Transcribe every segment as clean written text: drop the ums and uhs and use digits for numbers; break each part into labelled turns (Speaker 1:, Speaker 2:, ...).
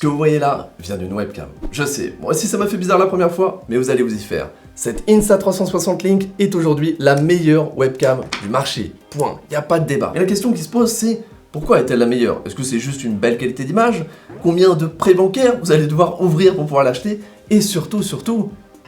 Speaker 1: Ce que vous voyez là vient d'une webcam. Je sais, moi aussi ça m'a fait bizarre la première fois, mais vous allez vous y faire. Cette Insta360 Link est aujourd'hui la meilleure webcam du marché. Point. Il n'y a pas de débat. Et la question qui se pose, c'est pourquoi est-elle la meilleure? Est-ce que c'est juste une belle qualité d'image? Combien de prêts bancaires vous allez devoir ouvrir pour pouvoir l'acheter? Et surtout,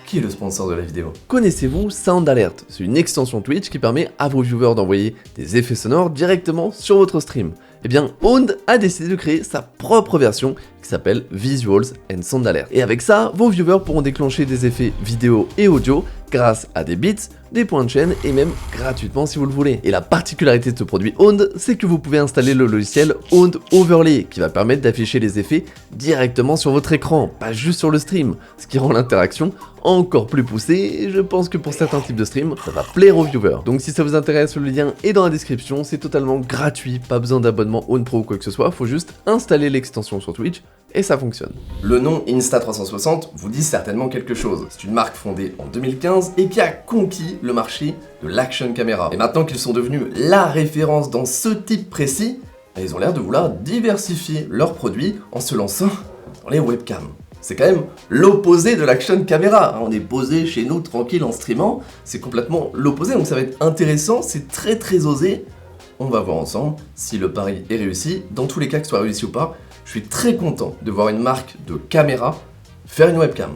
Speaker 1: qui est le sponsor de la vidéo? Connaissez-vous Sound Alert? C'est une extension Twitch qui permet à vos viewers d'envoyer des effets sonores directement sur votre stream. Eh bien, Owned a décidé de créer sa propre version qui s'appelle Visuals and Sound Alert. Et avec ça, vos viewers pourront déclencher des effets vidéo et audio grâce à des beats, des points de chaîne et même gratuitement si vous le voulez. Et la particularité de ce produit Owned, c'est que vous pouvez installer le logiciel Owned Overlay qui va permettre d'afficher les effets directement sur votre écran, pas juste sur le stream, ce qui rend l'interaction encore plus poussée et je pense que pour certains types de stream, ça va plaire aux viewers. Donc si ça vous intéresse, le lien est dans la description, c'est totalement gratuit, pas besoin d'abonnement Owned Pro ou quoi que ce soit, faut juste installer l'extension sur Twitch et ça fonctionne. Le nom Insta360 vous dit certainement quelque chose. C'est une marque fondée en 2015 et qui a conquis le marché de l'action camera. Et maintenant qu'ils sont devenus la référence dans ce type précis, ils ont l'air de vouloir diversifier leurs produits en se lançant dans les webcams. C'est quand même l'opposé de l'action caméra. On est posé chez nous tranquille en streamant, c'est complètement l'opposé, donc ça va être intéressant, c'est très osé. On va voir ensemble si le pari est réussi. Dans tous les cas, que ce soit réussi ou pas, je suis très content de voir une marque de caméra faire une webcam.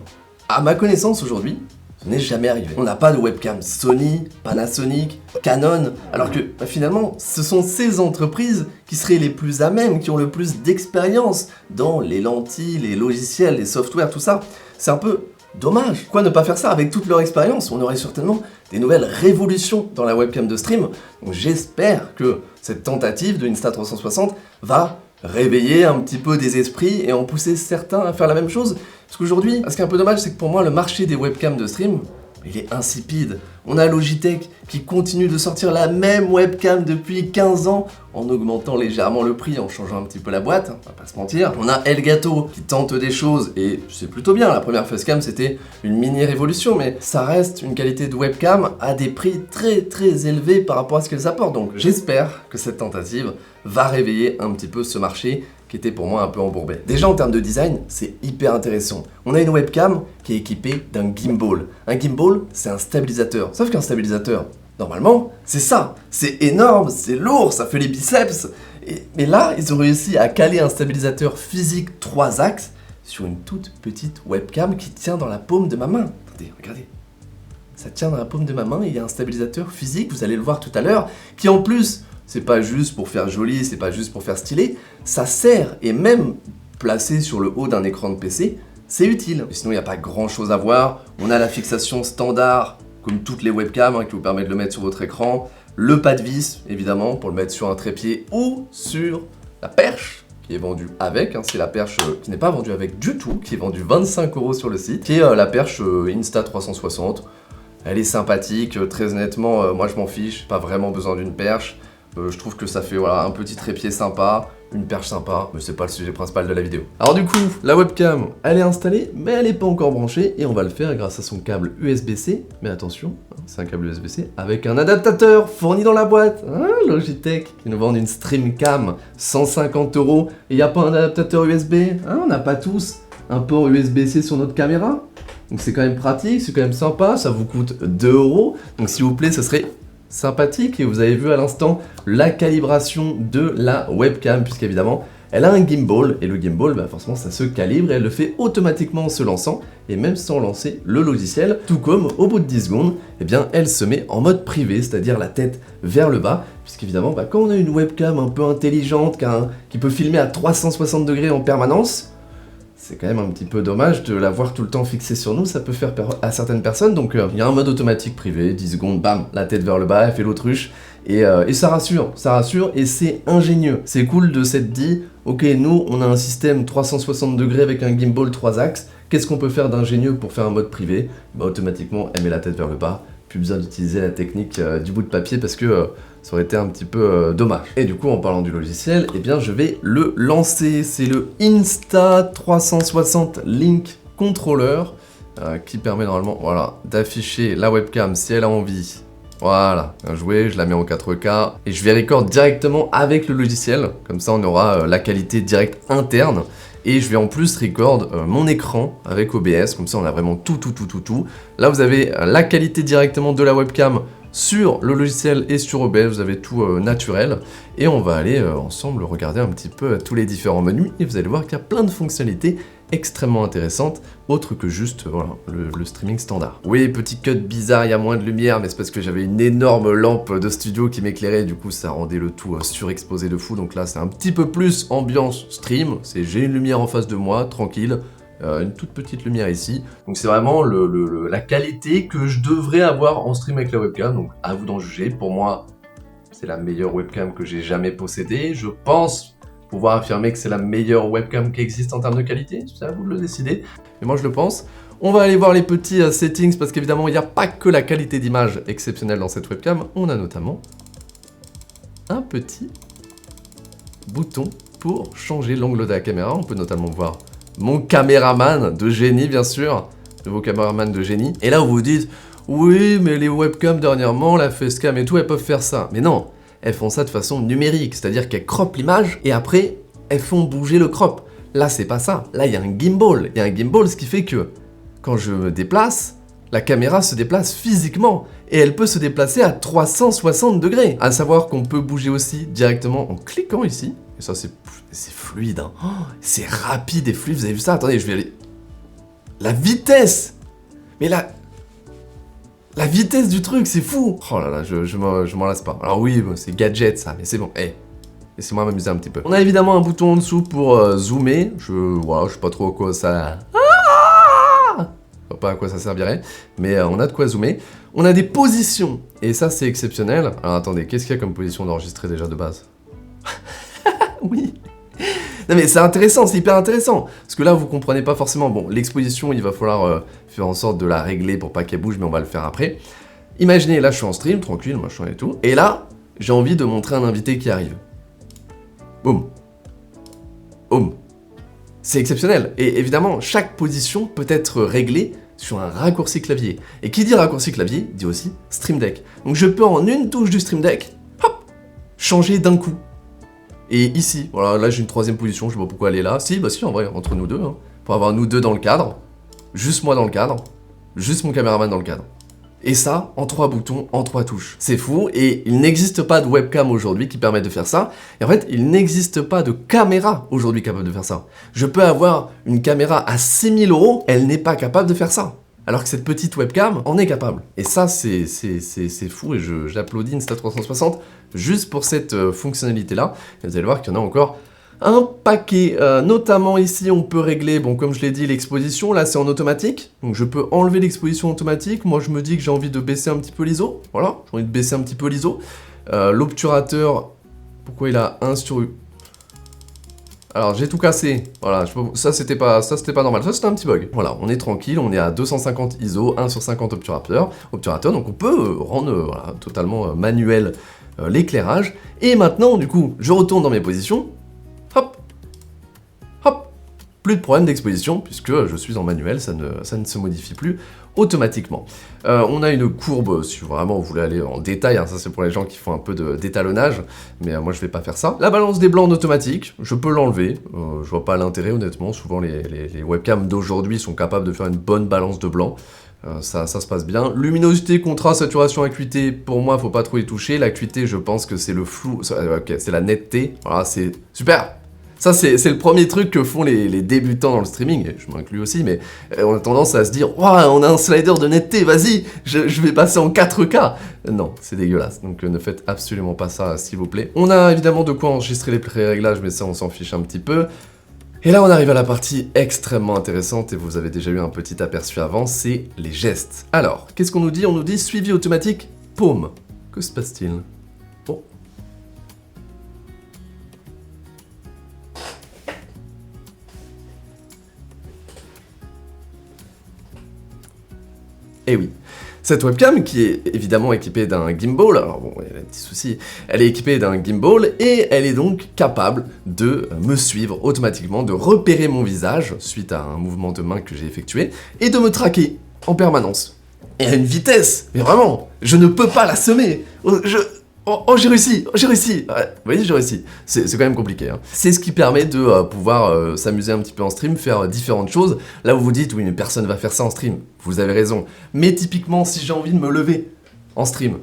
Speaker 1: À ma connaissance aujourd'hui, ce n'est jamais arrivé. On n'a pas de webcam Sony, Panasonic, Canon, alors que finalement, ce sont ces entreprises qui seraient les plus à même, qui ont le plus d'expérience dans les lentilles, les logiciels, les softwares, tout ça. C'est un peu dommage. Pourquoi ne pas faire ça avec toute leur expérience? On aurait certainement des nouvelles révolutions dans la webcam de stream. Donc j'espère que cette tentative de Insta360 va réveiller un petit peu des esprits et en pousser certains à faire la même chose. Parce qu'aujourd'hui, ce qui est un peu dommage, c'est que pour moi, le marché des webcams de stream, il est insipide. On a Logitech qui continue de sortir la même webcam depuis 15 ans en augmentant légèrement le prix, en changeant un petit peu la boîte, on va pas se mentir. On a Elgato qui tente des choses et c'est plutôt bien. La première facecam c'était une mini révolution, mais ça reste une qualité de webcam à des prix très élevés par rapport à ce qu'elles apportent. Donc j'espère que cette tentative va réveiller un petit peu ce marché qui était pour moi un peu embourbé. Déjà en termes de design, c'est hyper intéressant. On a une webcam qui est équipée d'un gimbal. Un gimbal, c'est un stabilisateur. Sauf qu'un stabilisateur, normalement, c'est ça. C'est énorme, c'est lourd, ça fait les biceps. Mais là, ils ont réussi à caler un stabilisateur physique 3 axes sur une toute petite webcam qui tient dans la paume de ma main. Attendez, regardez. Ça tient dans la paume de ma main et il y a un stabilisateur physique, vous allez le voir tout à l'heure, qui en plus, c'est pas juste pour faire joli, c'est pas juste pour faire stylé, ça sert, et même placé sur le haut d'un écran de PC, c'est utile. Et sinon, il n'y a pas grand chose à voir. On a la fixation standard, comme toutes les webcams, qui vous permet de le mettre sur votre écran. Le pas de vis, évidemment, pour le mettre sur un trépied ou sur la perche qui est vendue avec. C'est la perche qui n'est pas vendue avec du tout, qui est vendue 25 € sur le site, qui est la perche Insta360. Elle est sympathique, très honnêtement, moi je m'en fiche, pas vraiment besoin d'une perche. Je trouve que ça fait un petit trépied sympa, une perche sympa, mais c'est pas le sujet principal de la vidéo. Alors du coup, la webcam, elle est installée, mais elle n'est pas encore branchée, et on va le faire grâce à son câble USB-C, mais attention, c'est un câble USB-C, avec un adaptateur fourni dans la boîte. Logitech, qui nous vendent une StreamCam, 150 €, et il n'y a pas un adaptateur USB, on n'a pas tous un port USB-C sur notre caméra. Donc c'est quand même pratique, c'est quand même sympa, ça vous coûte 2 €, donc s'il vous plaît, ce serait sympathique. Et vous avez vu à l'instant la calibration de la webcam, puisqu'évidemment elle a un gimbal, et le gimbal forcément ça se calibre et elle le fait automatiquement en se lançant et même sans lancer le logiciel, tout comme au bout de 10 secondes elle se met en mode privé, c'est-à-dire la tête vers le bas, puisqu'évidemment quand on a une webcam un peu intelligente qui peut filmer à 360 degrés en permanence, c'est quand même un petit peu dommage de l'avoir tout le temps fixée sur nous, ça peut faire peur à certaines personnes, donc il y a un mode automatique privé, 10 secondes, bam, la tête vers le bas, elle fait l'autruche, et ça rassure, et c'est ingénieux. C'est cool de s'être dit, ok, nous, on a un système 360 degrés avec un gimbal 3 axes, qu'est-ce qu'on peut faire d'ingénieux pour faire un mode privé? Automatiquement, elle met la tête vers le bas, plus besoin d'utiliser la technique du bout de papier parce que ça aurait été un petit peu dommage. Et du coup, en parlant du logiciel, je vais le lancer. C'est le Insta360 Link Controller qui permet normalement d'afficher la webcam si elle a envie. Voilà, bien joué, je la mets en 4K et je vais record directement avec le logiciel. Comme ça, on aura la qualité directe interne. Et je vais en plus record mon écran avec OBS, comme ça on a vraiment tout. Là vous avez la qualité directement de la webcam sur le logiciel et sur OBS, vous avez tout naturel. Et on va aller ensemble regarder un petit peu tous les différents menus et vous allez voir qu'il y a plein de fonctionnalités extrêmement intéressantes, autre que juste voilà, le streaming standard. Oui, petit cut bizarre, il y a moins de lumière, mais c'est parce que j'avais une énorme lampe de studio qui m'éclairait, du coup ça rendait le tout surexposé de fou, donc là c'est un petit peu plus ambiance stream, j'ai une lumière en face de moi, tranquille, une toute petite lumière ici, donc c'est vraiment la qualité que je devrais avoir en stream avec la webcam, donc à vous d'en juger. Pour moi, c'est la meilleure webcam que j'ai jamais possédée, je pense pouvoir affirmer que c'est la meilleure webcam qui existe en termes de qualité, c'est à vous de le décider, mais moi je le pense. On va aller voir les petits settings, parce qu'évidemment il n'y a pas que la qualité d'image exceptionnelle dans cette webcam, on a notamment un petit bouton pour changer l'angle de la caméra, on peut notamment voir mon caméraman de génie bien sûr, nouveau caméraman de génie, et là où vous vous dites, oui mais les webcams dernièrement, la facecam et tout, elles peuvent faire ça, mais non, elles font ça de façon numérique, c'est-à-dire qu'elles croppent l'image et après, elles font bouger le crop. Là, c'est pas ça. Là, il y a un gimbal. Il y a un gimbal, ce qui fait que quand je me déplace, la caméra se déplace physiquement et elle peut se déplacer à 360 degrés. À savoir qu'on peut bouger aussi directement en cliquant ici. Et ça, c'est fluide. Hein. Oh, c'est rapide et fluide. Vous avez vu ça? Attendez, je vais aller... La vitesse! Mais là... La vitesse du truc, c'est fou! Oh là là, je m'en lasse pas. Alors oui, c'est gadget ça, mais c'est bon. Hey, laissez-moi m'amuser un petit peu. On a évidemment un bouton en dessous pour zoomer. Voilà, je sais pas trop à quoi ça... Pas à quoi ça servirait, mais on a de quoi zoomer. On a des positions, et ça c'est exceptionnel. Alors attendez, qu'est-ce qu'il y a comme position d'enregistrer déjà de base? Oui. Non mais c'est intéressant, c'est hyper intéressant. Parce que là, vous comprenez pas forcément. Bon, l'exposition, il va falloir faire en sorte de la régler pour pas qu'elle bouge, mais on va le faire après. Imaginez, là, je suis en stream, tranquille, machin et tout. Et là, j'ai envie de montrer un invité qui arrive. Boum. Boum. C'est exceptionnel. Et évidemment, chaque position peut être réglée sur un raccourci clavier. Et qui dit raccourci clavier, dit aussi Stream Deck. Donc je peux en une touche du Stream Deck, hop, changer d'un coup. Et ici, voilà, là j'ai une troisième position, je sais pas pourquoi elle est là. Si, bah si, en vrai, entre nous deux, hein, pour avoir nous deux dans le cadre, juste moi dans le cadre, juste mon caméraman dans le cadre. Et ça, en 3 boutons, en 3 touches. C'est fou, et il n'existe pas de webcam aujourd'hui qui permet de faire ça. Et en fait, il n'existe pas de caméra aujourd'hui capable de faire ça. Je peux avoir une caméra à 6000 €, elle n'est pas capable de faire ça. Alors que cette petite webcam en est capable. Et ça, c'est fou, et j'applaudis Insta360 juste pour cette fonctionnalité-là. Et vous allez voir qu'il y en a encore un paquet. Notamment ici, on peut régler, bon, comme je l'ai dit, l'exposition. Là, c'est en automatique. Donc, je peux enlever l'exposition automatique. Moi, je me dis que j'ai envie de baisser un petit peu l'ISO. Voilà, j'ai envie de baisser un petit peu l'ISO. L'obturateur, pourquoi il a 1 sur... Alors, j'ai tout cassé. Voilà, ça c'était pas normal. Ça c'était un petit bug. Voilà, on est tranquille, on est à 250 ISO, 1 sur 50 obturateur. Donc on peut rendre voilà, totalement manuel l'éclairage. Et maintenant, du coup, je retourne dans mes positions. Hop, hop. Plus de problème d'exposition puisque je suis en manuel, ça ne se modifie plus automatiquement. On a une courbe, si vraiment vous voulez aller en détail, hein, ça c'est pour les gens qui font un peu d'étalonnage, mais moi je vais pas faire ça. La balance des blancs en automatique, je peux l'enlever, je vois pas l'intérêt honnêtement, souvent les webcams d'aujourd'hui sont capables de faire une bonne balance de blanc, ça se passe bien. Luminosité, contraste, saturation, acuité, pour moi faut pas trop y toucher, l'acuité je pense que c'est le flou, ok, c'est la netteté, voilà c'est super. Ça, c'est le premier truc que font les débutants dans le streaming, et je m'inclus aussi, mais on a tendance à se dire « Waouh, on a un slider de netteté, vas-y, je vais passer en 4K !» Non, c'est dégueulasse, donc ne faites absolument pas ça, s'il vous plaît. On a évidemment de quoi enregistrer les pré-réglages, mais ça, on s'en fiche un petit peu. Et là, on arrive à la partie extrêmement intéressante, et vous avez déjà eu un petit aperçu avant, c'est les gestes. Alors, qu'est-ce qu'on nous dit? On nous dit « Suivi automatique, paume ». Que se passe-t-il? Bon. Et oui, cette webcam qui est évidemment équipée d'un gimbal, alors bon, il y a un petit souci, elle est équipée d'un gimbal et elle est donc capable de me suivre automatiquement, de repérer mon visage suite à un mouvement de main que j'ai effectué et de me traquer en permanence. Et à une vitesse, mais vraiment, je ne peux pas la semer. Oh, j'ai réussi, j'ai réussi. Ouais, vous voyez, j'ai réussi. C'est quand même compliqué. Hein. C'est ce qui permet de pouvoir s'amuser un petit peu en stream, faire différentes choses. Là, vous vous dites, oui, mais personne va faire ça en stream. Vous avez raison. Mais typiquement, si j'ai envie de me lever en stream,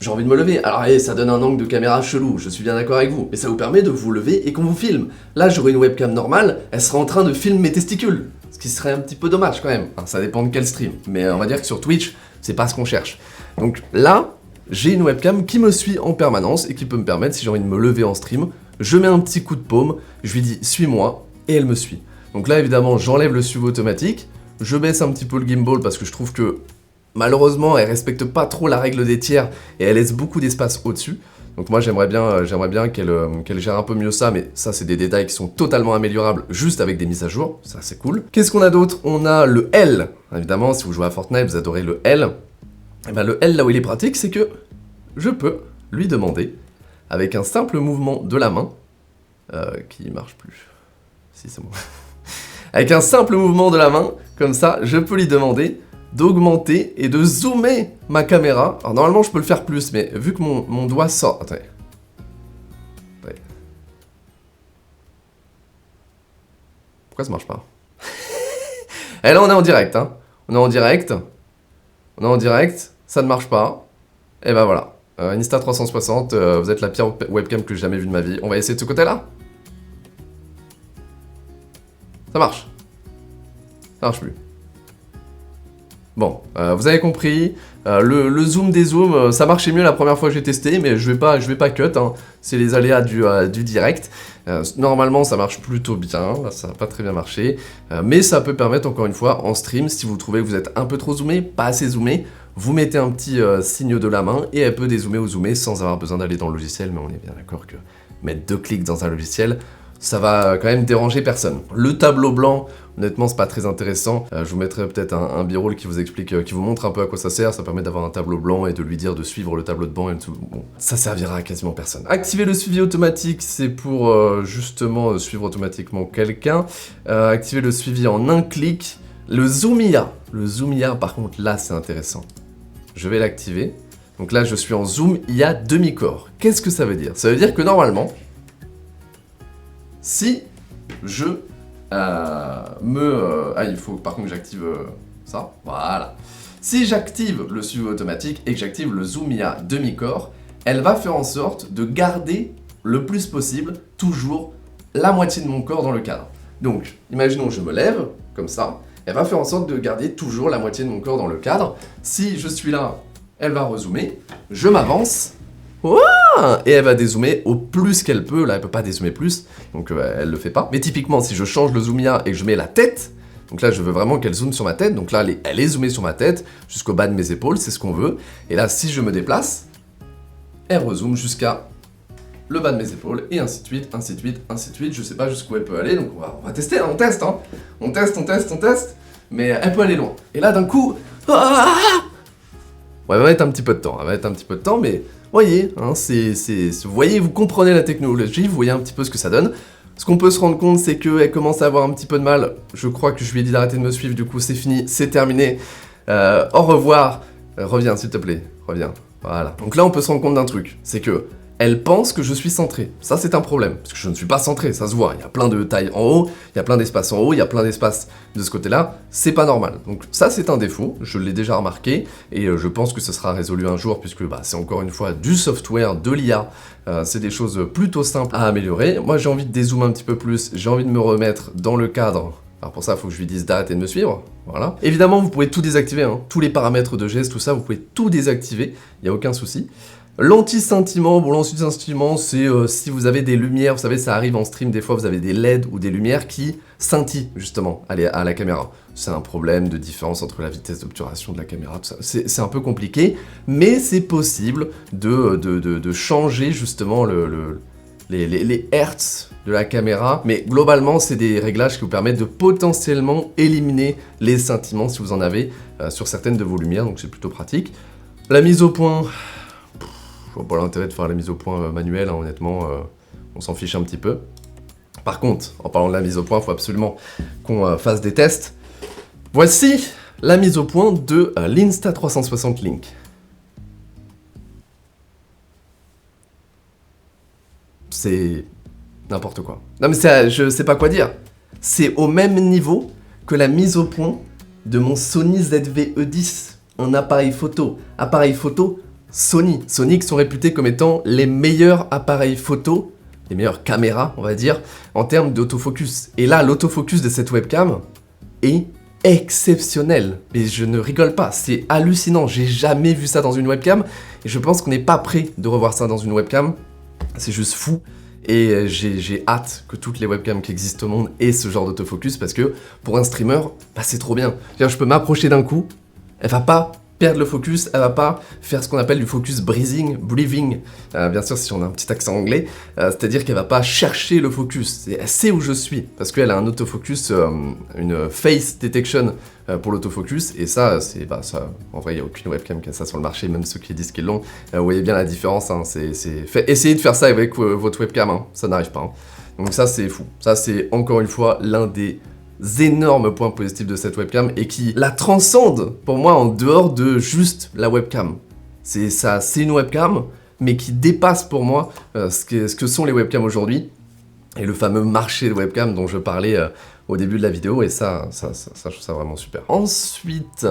Speaker 1: j'ai envie de me lever. Alors, ça donne un angle de caméra chelou, je suis bien d'accord avec vous. Mais ça vous permet de vous lever et qu'on vous filme. Là, j'aurais une webcam normale, elle serait en train de filmer mes testicules. Ce qui serait un petit peu dommage quand même. Enfin, ça dépend de quel stream. Mais on va dire que sur Twitch, c'est pas ce qu'on cherche. Donc là, j'ai une webcam qui me suit en permanence et qui peut me permettre, si j'ai envie de me lever en stream, je mets un petit coup de paume, je lui dis « suis-moi » et elle me suit. Donc là, évidemment, j'enlève le suivi automatique, je baisse un petit peu le gimbal parce que je trouve que malheureusement, elle respecte pas trop la règle des tiers et elle laisse beaucoup d'espace au-dessus. Donc moi, j'aimerais bien qu'elle gère un peu mieux ça, mais ça, c'est des détails qui sont totalement améliorables juste avec des mises à jour. Ça, c'est cool. Qu'est-ce qu'on a d'autre? On a le L. Évidemment, si vous jouez à Fortnite, vous adorez le L. Et ben le L, là où il est pratique, c'est que je peux lui demander, avec un simple mouvement de la main, qui marche plus. Si, c'est bon. Avec un simple mouvement de la main, comme ça, je peux lui demander d'augmenter et de zoomer ma caméra. Alors normalement je peux le faire plus, mais vu que mon doigt sort... Attendez. Pourquoi ça marche pas? Et là on est en direct, hein. On est en direct, ça ne marche pas. Et ben voilà. Insta360, vous êtes la pire webcam que j'ai jamais vue de ma vie. On va essayer de ce côté-là. Ça marche. Ça marche plus. Bon, vous avez compris, le zoom des zooms, ça marchait mieux la première fois que j'ai testé, mais je vais pas cut, hein. C'est les aléas du direct. Normalement, ça marche plutôt bien, là ça n'a pas très bien marché, mais ça peut permettre encore une fois, en stream, si vous trouvez que vous êtes un peu trop zoomé, pas assez zoomé, vous mettez un petit signe de la main et elle peut dézoomer ou zoomer sans avoir besoin d'aller dans le logiciel, mais on est bien d'accord que mettre 2 clics dans un logiciel, ça va quand même déranger personne. Le tableau blanc, honnêtement, c'est pas très intéressant. Je vous mettrai peut-être un b-roll qui vous explique, qui vous montre un peu à quoi ça sert. Ça permet d'avoir un tableau blanc et de lui dire de suivre le tableau de bord et tout. Bon, ça servira à quasiment personne. Activer le suivi automatique, c'est pour justement suivre automatiquement quelqu'un. Activer le suivi en un clic. Le zoom IA. Le zoom IA, par contre, là, c'est intéressant. Je vais l'activer. Donc là, je suis en zoom IA demi-corps. Qu'est-ce que ça veut dire? Ça veut dire que normalement, si je il faut par contre que j'active ça, voilà. Si j'active le suivi automatique et que j'active le zoom IA demi-corps, elle va faire en sorte de garder le plus possible toujours la moitié de mon corps dans le cadre. Donc, imaginons que je me lève, comme ça, elle va faire en sorte de garder toujours la moitié de mon corps dans le cadre. Si je suis là, elle va rezoomer, je m'avance, et elle va dézoomer au plus qu'elle peut. Là, elle peut pas dézoomer plus, donc elle le fait pas. Mais typiquement, si je change le zoom IA et que je mets la tête, donc là, je veux vraiment qu'elle zoome sur ma tête. Donc là, elle est zoomée sur ma tête jusqu'au bas de mes épaules, c'est ce qu'on veut. Et là, si je me déplace, elle rezoome jusqu'à le bas de mes épaules, et ainsi de suite, ainsi de suite, ainsi de suite. Je sais pas jusqu'où elle peut aller, donc on va tester, hein, on teste, hein. On teste, mais elle peut aller loin. Et là, d'un coup, ouais, elle va mettre un petit peu de temps, mais voyez, hein, vous voyez, vous comprenez la technologie, vous voyez un petit peu ce que ça donne. Ce qu'on peut se rendre compte, c'est qu'elle commence à avoir un petit peu de mal. Je crois que je lui ai dit d'arrêter de me suivre, du coup c'est fini, c'est terminé. Au revoir. Reviens, s'il te plaît, reviens. Voilà. Donc là, on peut se rendre compte d'un truc, c'est que elle pense que je suis centré. Ça, c'est un problème, parce que je ne suis pas centré, ça se voit. Il y a plein de tailles en haut, il y a plein d'espace en haut, il y a plein d'espace de ce côté-là. C'est pas normal. Donc ça, c'est un défaut, je l'ai déjà remarqué, et je pense que ce sera résolu un jour, puisque c'est encore une fois du software, de l'IA. C'est des choses plutôt simples à améliorer. Moi, j'ai envie de dézoomer un petit peu plus, j'ai envie de me remettre dans le cadre. Alors pour ça, il faut que je lui dise d'arrêter de me suivre, voilà. Évidemment, vous pouvez tout désactiver, hein. Tous les paramètres de geste, tout ça, vous pouvez tout désactiver, il n'y a aucun souci. L'anti-scintillement, bon l'anti-scintillement c'est si vous avez des lumières, vous savez ça arrive en stream des fois, vous avez des LED ou des lumières qui scintillent justement à la caméra. C'est un problème de différence entre la vitesse d'obturation de la caméra, tout ça. C'est un peu compliqué, mais c'est possible de changer justement les hertz de la caméra, mais globalement c'est des réglages qui vous permettent de potentiellement éliminer les scintillements si vous en avez sur certaines de vos lumières, donc c'est plutôt pratique. La mise au point... Je vois pas l'intérêt de faire la mise au point manuelle, hein, honnêtement, on s'en fiche un petit peu. Par contre, en parlant de la mise au point, il faut absolument qu'on fasse des tests. Voici la mise au point de l'Insta360 Link. c'est n'importe quoi. Non mais je sais pas quoi dire. C'est au même niveau que la mise au point de mon Sony ZV-E10, un appareil photo. Appareil photo Sony. Sony qui sont réputés comme étant les meilleurs appareils photo, les meilleures caméras, on va dire, en termes d'autofocus. Et là, l'autofocus de cette webcam est exceptionnel. Mais je ne rigole pas, c'est hallucinant. J'ai jamais vu ça dans une webcam et je pense qu'on n'est pas prêt de revoir ça dans une webcam. C'est juste fou. Et j'ai hâte que toutes les webcams qui existent au monde aient ce genre d'autofocus parce que pour un streamer, bah c'est trop bien. Je peux m'approcher d'un coup, elle va pas perdre le focus, elle va pas faire ce qu'on appelle du focus breathing, bien sûr si on a un petit accent anglais, c'est-à-dire qu'elle va pas chercher le focus, elle sait où je suis, parce qu'elle a un autofocus, une face detection pour l'autofocus, et ça, en vrai il n'y a aucune webcam qui a ça sur le marché, même ceux qui disent qu'ils l'ont, vous voyez bien la différence, hein, essayez de faire ça avec votre webcam, hein, ça n'arrive pas, hein. Donc ça c'est fou, ça c'est encore une fois l'un des énormes points positifs de cette webcam et qui la transcende pour moi en dehors de juste la webcam. C'est une webcam, mais qui dépasse pour moi ce que sont les webcams aujourd'hui et le fameux marché de webcam dont je parlais au début de la vidéo, et ça je trouve ça vraiment super. Ensuite,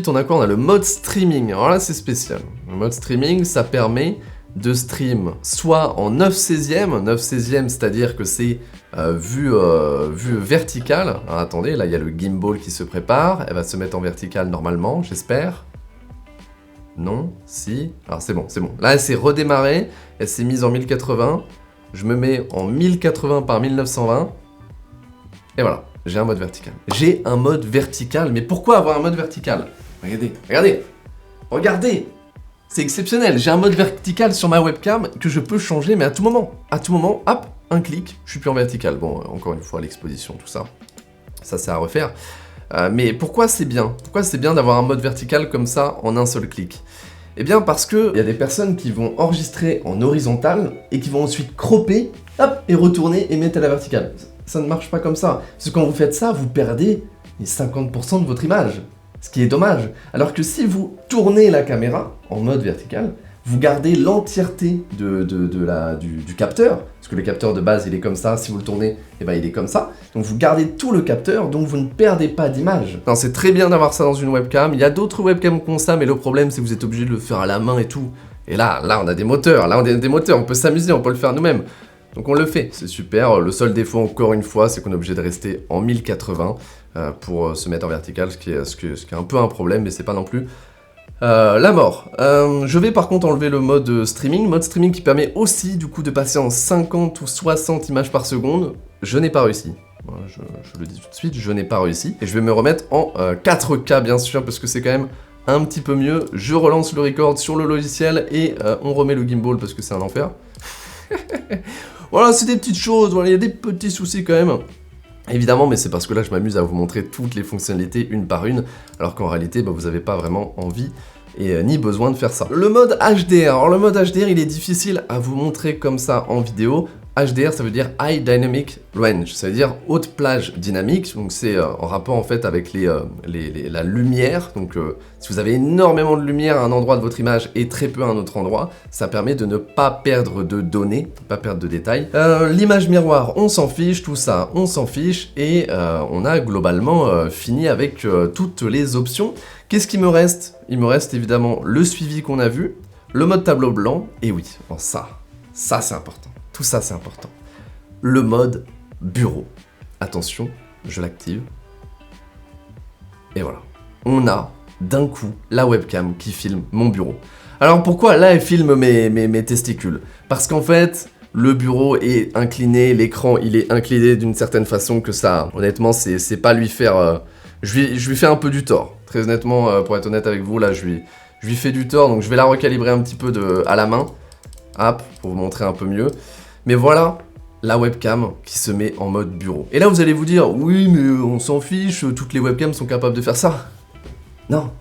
Speaker 1: on a quoi? On a le mode streaming. Alors là, c'est spécial. Le mode streaming, ça permet de stream soit en 9/16e, 9/16e, c'est-à-dire que c'est vue verticale. Alors attendez, là il y a le gimbal qui se prépare, elle va se mettre en verticale normalement, j'espère. Non, si, alors c'est bon. Là elle s'est redémarrée, elle s'est mise en 1080, je me mets en 1080 par 1920, et voilà, j'ai un mode vertical. J'ai un mode vertical, mais pourquoi avoir un mode vertical? Regardez! C'est exceptionnel, j'ai un mode vertical sur ma webcam que je peux changer, mais à tout moment. À tout moment, hop, un clic, je suis plus en vertical. Bon, encore une fois, l'exposition, tout ça, ça c'est à refaire. Mais pourquoi c'est bien? Pourquoi c'est bien d'avoir un mode vertical comme ça en un seul clic? Eh bien parce qu'il y a des personnes qui vont enregistrer en horizontal et qui vont ensuite cropper, hop, et retourner et mettre à la verticale. Ça ne marche pas comme ça. Parce que quand vous faites ça, vous perdez les 50% de votre image. Ce qui est dommage. Alors que si vous tournez la caméra en mode vertical, vous gardez l'entièreté du capteur, parce que le capteur de base il est comme ça, si vous le tournez, eh ben, il est comme ça. Donc vous gardez tout le capteur, donc vous ne perdez pas d'image. C'est très bien d'avoir ça dans une webcam, il y a d'autres webcams qui ont ça, mais le problème c'est que vous êtes obligé de le faire à la main et tout. Et là on a des moteurs, on peut s'amuser, on peut le faire nous-mêmes. Donc on le fait, c'est super. Le seul défaut, encore une fois, c'est qu'on est obligé de rester en 1080 pour se mettre en vertical, ce qui est un peu un problème, mais c'est pas non plus la mort. Je vais par contre enlever le mode streaming qui permet aussi du coup de passer en 50 ou 60 images par seconde. Je n'ai pas réussi. Je le dis tout de suite, je n'ai pas réussi. Et je vais me remettre en 4K bien sûr, parce que c'est quand même un petit peu mieux. Je relance le record sur le logiciel et on remet le gimbal parce que c'est un enfer. Voilà, c'est des petites choses, voilà, il y a des petits soucis quand même. Évidemment, mais c'est parce que là, je m'amuse à vous montrer toutes les fonctionnalités une par une, alors qu'en réalité, vous n'avez pas vraiment envie et ni besoin de faire ça. Le mode HDR. Alors le mode HDR, il est difficile à vous montrer comme ça en vidéo. HDR, ça veut dire High Dynamic Range, ça veut dire haute plage dynamique, donc c'est en rapport en fait avec la lumière, donc si vous avez énormément de lumière à un endroit de votre image et très peu à un autre endroit, ça permet de ne pas perdre de données, pas perdre de détails. L'image miroir, on s'en fiche, tout ça, on s'en fiche, et on a globalement fini avec toutes les options. Qu'est-ce qui me reste? Il me reste évidemment le suivi qu'on a vu, le mode tableau blanc, et oui, bon, ça c'est important. Tout ça, c'est important. Le mode bureau. Attention, je l'active. Et voilà. On a, d'un coup, la webcam qui filme mon bureau. Alors pourquoi là, elle filme mes testicules? Parce qu'en fait, le bureau est incliné, l'écran, il est incliné d'une certaine façon que ça, honnêtement, c'est pas lui faire... je lui fais un peu du tort. Très honnêtement, pour être honnête avec vous, là, je lui fais du tort. Donc je vais la recalibrer un petit peu à la main. Hop, pour vous montrer un peu mieux. Mais voilà la webcam qui se met en mode bureau. Et là vous allez vous dire, oui mais on s'en fiche, toutes les webcams sont capables de faire ça. Non.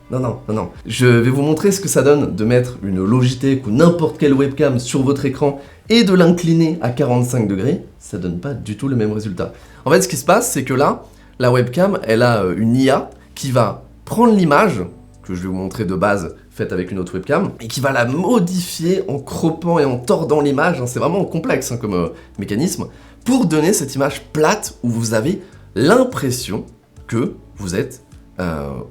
Speaker 1: Je vais vous montrer ce que ça donne de mettre une Logitech ou n'importe quelle webcam sur votre écran et de l'incliner à 45 degrés. Ça donne pas du tout le même résultat. En fait ce qui se passe c'est que là, la webcam elle a une IA qui va prendre l'image, que je vais vous montrer de base faite avec une autre webcam, et qui va la modifier en croppant et en tordant l'image, hein, c'est vraiment complexe comme mécanisme, pour donner cette image plate où vous avez l'impression que vous êtes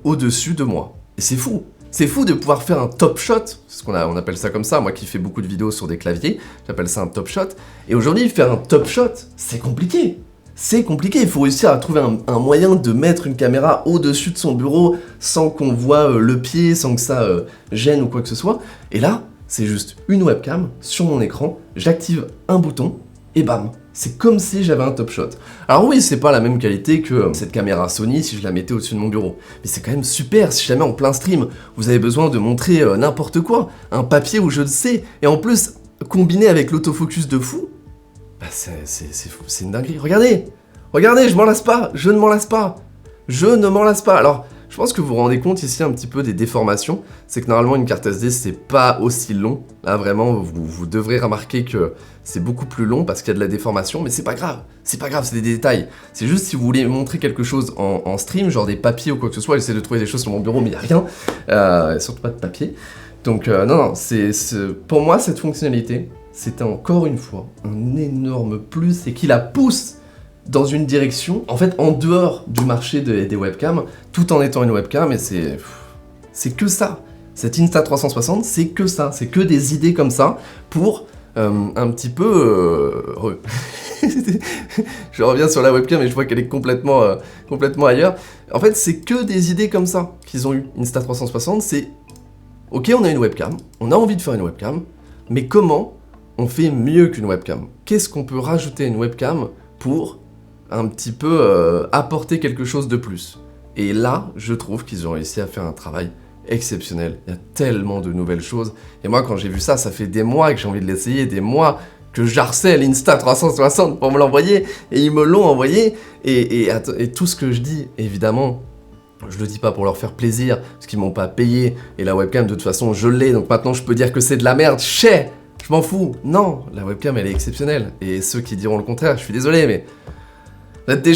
Speaker 1: au-dessus de moi. Et c'est fou. C'est fou de pouvoir faire un top shot, on appelle ça comme ça, moi qui fais beaucoup de vidéos sur des claviers, j'appelle ça un top shot. Et aujourd'hui, faire un top shot, c'est compliqué. C'est compliqué, il faut réussir à trouver un moyen de mettre une caméra au-dessus de son bureau sans qu'on voit le pied, sans que ça gêne ou quoi que ce soit. Et là, c'est juste une webcam sur mon écran, j'active un bouton et bam, c'est comme si j'avais un top shot. Alors oui, c'est pas la même qualité que cette caméra Sony si je la mettais au-dessus de mon bureau, mais c'est quand même super si jamais en plein stream, vous avez besoin de montrer n'importe quoi, un papier ou je ne sais, et en plus, combiné avec l'autofocus de fou, bah c'est fou, c'est une dinguerie. Regardez, je m'en lasse pas, je ne m'en lasse pas. Alors, je pense que vous vous rendez compte ici un petit peu des déformations, c'est que normalement une carte SD c'est pas aussi long. Là vraiment, vous devrez remarquer que c'est beaucoup plus long parce qu'il y a de la déformation, mais c'est pas grave, c'est des détails. C'est juste si vous voulez montrer quelque chose en stream, genre des papiers ou quoi que ce soit, j'essaie de trouver des choses sur mon bureau mais il n'y a rien, surtout pas de papier. Donc non, pour moi cette fonctionnalité, c'était encore une fois un énorme plus et qui la pousse dans une direction, en fait, en dehors du marché des webcams, tout en étant une webcam, et c'est que ça. Cette Insta360, c'est que ça, c'est que des idées comme ça pour un petit peu... Je reviens sur la webcam et je vois qu'elle est complètement ailleurs. En fait, c'est que des idées comme ça qu'ils ont eu. Insta360, c'est... Ok, on a une webcam, on a envie de faire une webcam, mais comment on fait mieux qu'une webcam? Qu'est-ce qu'on peut rajouter à une webcam pour un petit peu apporter quelque chose de plus? Et là, je trouve qu'ils ont réussi à faire un travail exceptionnel. Il y a tellement de nouvelles choses. Et moi, quand j'ai vu ça, ça fait des mois que j'ai envie de l'essayer, des mois que j'harcèle Insta360 pour me l'envoyer, et ils me l'ont envoyé. Et tout ce que je dis, évidemment, je le dis pas pour leur faire plaisir, parce qu'ils m'ont pas payé, et la webcam, de toute façon, je l'ai, donc maintenant je peux dire que c'est de la merde, je m'en fous. Non, la webcam, elle est exceptionnelle. Et ceux qui diront le contraire, je suis désolé, mais... Vous êtes des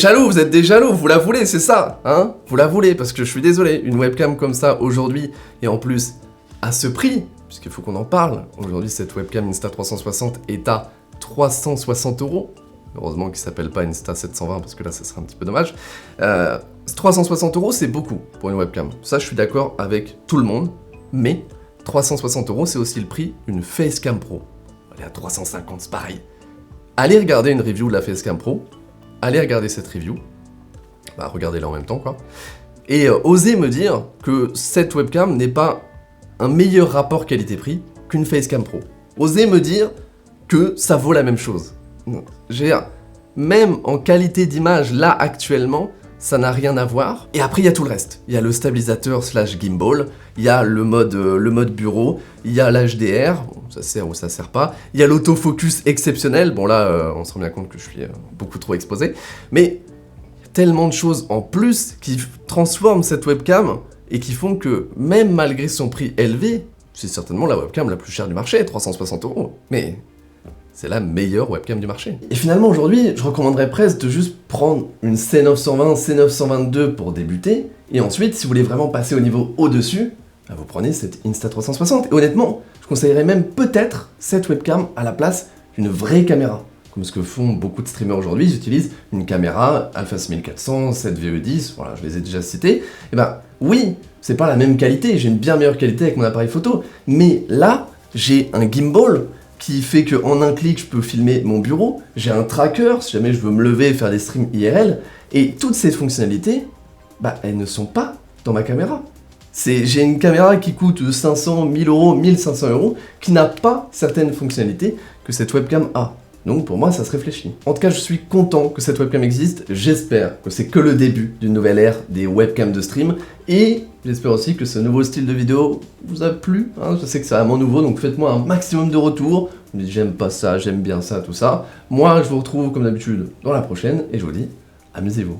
Speaker 1: jaloux, vous la voulez, c'est ça, hein? Vous la voulez, parce que je suis désolé, une webcam comme ça aujourd'hui, et en plus, à ce prix, puisqu'il faut qu'on en parle, aujourd'hui cette webcam Insta360 est à 360 €, heureusement qu'il s'appelle pas Insta720, parce que là ça serait un petit peu dommage, 360 €, c'est beaucoup pour une webcam, ça je suis d'accord avec tout le monde, mais 360 € c'est aussi le prix d'une Facecam Pro, elle est à 350, c'est pareil. Allez regarder une review de la Facecam Pro, allez regarder cette review, bah regardez-la en même temps quoi, et osez me dire que cette webcam n'est pas un meilleur rapport qualité-prix qu'une Facecam Pro. Osez me dire que ça vaut la même chose. Même en qualité d'image, là actuellement, ça n'a rien à voir. Et après il y a tout le reste. Il y a le stabilisateur / gimbal, il y a le mode bureau, il y a l'HDR, bon, ça sert ou ça sert pas, il y a l'autofocus exceptionnel, bon là on se rend bien compte que je suis beaucoup trop exposé, mais il y a tellement de choses en plus qui transforment cette webcam et qui font que même malgré son prix élevé, c'est certainement la webcam la plus chère du marché, 360 €, mais c'est la meilleure webcam du marché. Et finalement aujourd'hui, je recommanderais presque de juste prendre une C920, C922 pour débuter, et ensuite si vous voulez vraiment passer au niveau au-dessus, bah vous prenez cette Insta360. Et honnêtement, je conseillerais même peut-être cette webcam à la place d'une vraie caméra. Comme ce que font beaucoup de streamers aujourd'hui, ils utilisent une caméra Alpha 6400, 7VE10, voilà, je les ai déjà cités. Et ben oui, c'est pas la même qualité, j'ai une bien meilleure qualité avec mon appareil photo, mais là, j'ai un gimbal qui fait qu'en un clic, je peux filmer mon bureau, j'ai un tracker, si jamais je veux me lever et faire des streams IRL, et toutes ces fonctionnalités, bah elles ne sont pas dans ma caméra. J'ai une caméra qui coûte 500, 1000 €, 1500 €, qui n'a pas certaines fonctionnalités que cette webcam a. Donc pour moi, ça se réfléchit. En tout cas, je suis content que cette webcam existe. J'espère que c'est que le début d'une nouvelle ère des webcams de stream. Et j'espère aussi que ce nouveau style de vidéo vous a plu. Hein. Je sais que c'est vraiment nouveau, donc faites-moi un maximum de retours. Vous me dites j'aime pas ça, j'aime bien ça, tout ça. Moi, je vous retrouve comme d'habitude dans la prochaine. Et je vous dis, amusez-vous.